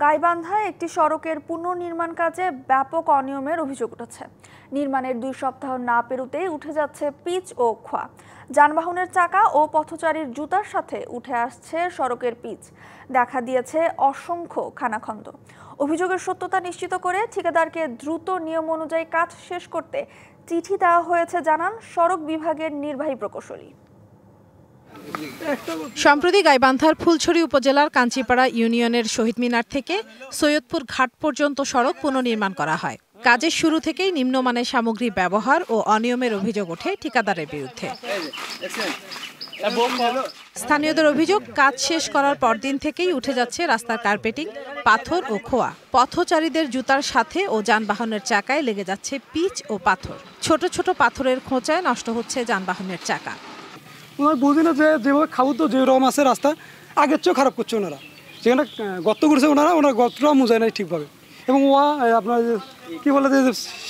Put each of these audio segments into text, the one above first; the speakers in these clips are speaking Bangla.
গাইবান্ধায় একটি সড়কের পুনর্নির্মাণ কাজে ব্যাপক অনিয়মের অভিযোগ উঠেছে। নির্মাণের 2 সপ্তাহ না পেরোতেই উঠে যাচ্ছে পিচ ও খোয়া। যানবাহনের চাকা ও পথচারীর জুতার সাথে উঠে আসছে সড়কের পিচ। দেখা দিয়েছে অসংখ্য খানাখন্দ। অভিযোগের সত্যতা নিশ্চিত করে ঠিকাদারকে দ্রুত নিয়ম অনুযায়ী কাজ শেষ করতে চিঠি দেওয়া হয়েছে জানান সড়ক বিভাগের নির্বাহী প্রকৌশলী। সম্প্রতি গাইবান্ধার ফুলছড়ি উপজেলার কাঞ্চিপাড়া ইউনিয়নের শহীদ মিনার থেকে সৈয়দপুর ঘাট পর্যন্ত সড়ক পুনর্নির্মাণ করা হয়। কাজের শুরু থেকেই নিম্নমানের সামগ্রী ব্যবহার ও অনিয়মের অভিযোগ ওঠে ঠিকাদারের বিরুদ্ধে। স্থানীয়দের অভিযোগ, কাজ শেষ করার পরদিন থেকেই উঠে যাচ্ছে রাস্তার কার্পেটিং, পাথর ও খোয়া। পথচারীদের জুতার সাথে ও যানবাহনের চাকায় লেগে যাচ্ছে পিচ ও পাথর। ছোট ছোট পাথরের খোঁচায় নষ্ট হচ্ছে যানবাহনের চাকা। ওনারা বুঝি না যে যেভাবে খাবো তো যেরকম আছে রাস্তা আগের চেয়েও খারাপ করছে ওনারা। যেখানে গর্ত করছে ওনারা গর্তটাও মুজায় নাই ঠিকভাবে। এবং আপনার কী বলে যে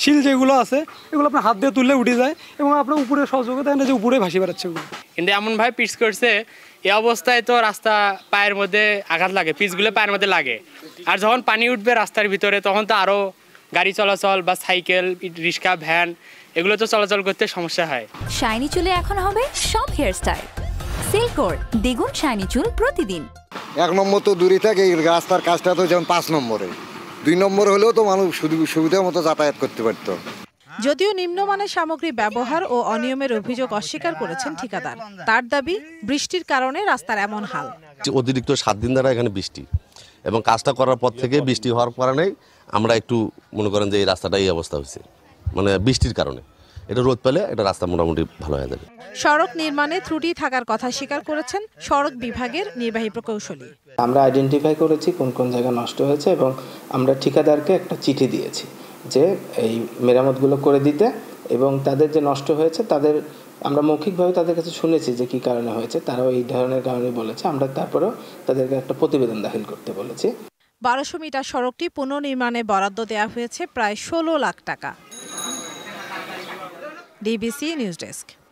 শিল যেগুলো আছে এগুলো আপনার হাত দিয়ে তুললে উঠে যায় এবং আপনার উপরে সহযোগে দেখেন যে উপরে ভাসি বেড়াচ্ছে ওগুলো। কিন্তু এমনভাবে পিচ করছে, এই অবস্থায় তো রাস্তা পায়ের মধ্যে আঘাত লাগে, পিচগুলো পায়ের মধ্যে লাগে। আর যখন পানি উঠবে রাস্তার ভিতরে তখন তো আরও গাড়ি চলাচল বা সাইকেল, রিক্সা, ভ্যান এগুলো তো চলাচল করতে সমস্যা হয়। শাইনি চুলে এখন হবে সব হেয়ার স্টাইল। সিল্কোর দ্বিগুণ শাইনি চুল প্রতিদিন। 1 নম্বর তো দূরে থাকে, রাস্তার কাজটা তো যেমন 5 নম্বরে, 2 নম্বর হলেও তো মানুষ সুবিধা মতো যাতায়াত করতে পারতো। যদিও নিম্নমানের সামগ্রী ব্যবহার ও অনিয়মের অভিযোগ অস্বীকার করেছেন ঠিকাদার। তার দাবি, বৃষ্টির কারণে রাস্তার এমন হাল। অতিরিক্ত 7 দিন ধরে এখানে বৃষ্টি এবং কাজটা করার পর থেকে বৃষ্টি হওয়ার কারণে আমরা একটু মনে করেন যে এই রাস্তাটা এই অবস্থা হয়েছে, মানে বৃষ্টির কারণে। এটা রোদ পেলে এটা রাস্তা মোটামুটি ভালো হয়ে যাবে। সড়ক নির্মাণে ত্রুটি থাকার কথা স্বীকার করেছেন সড়ক বিভাগের নির্বাহী প্রকৌশলী। আমরা আইডেন্টিফাই করেছি কোন কোন জায়গা নষ্ট হয়েছে এবং আমরা ঠিকাদারকে একটা চিঠি দিয়েছি যে এই মেরামতগুলো করে দিতে, এবং তাদের যে নষ্ট হয়েছে তাদের আমরা মৌখিকভাবে তাদের কাছে শুনেছি যে কী কারণে হয়েছে, তারাও এই ধরনের কারণে বলেছে। আমরা তারপরেও তাদেরকে একটা প্রতিবেদন দাখিল করতে বলেছি। 1200 মিটার সড়কটি পুনর্নির্মাণে বরাদ্দ দেওয়া হয়েছে প্রায় 16 লাখ টাকা। DBC news desk.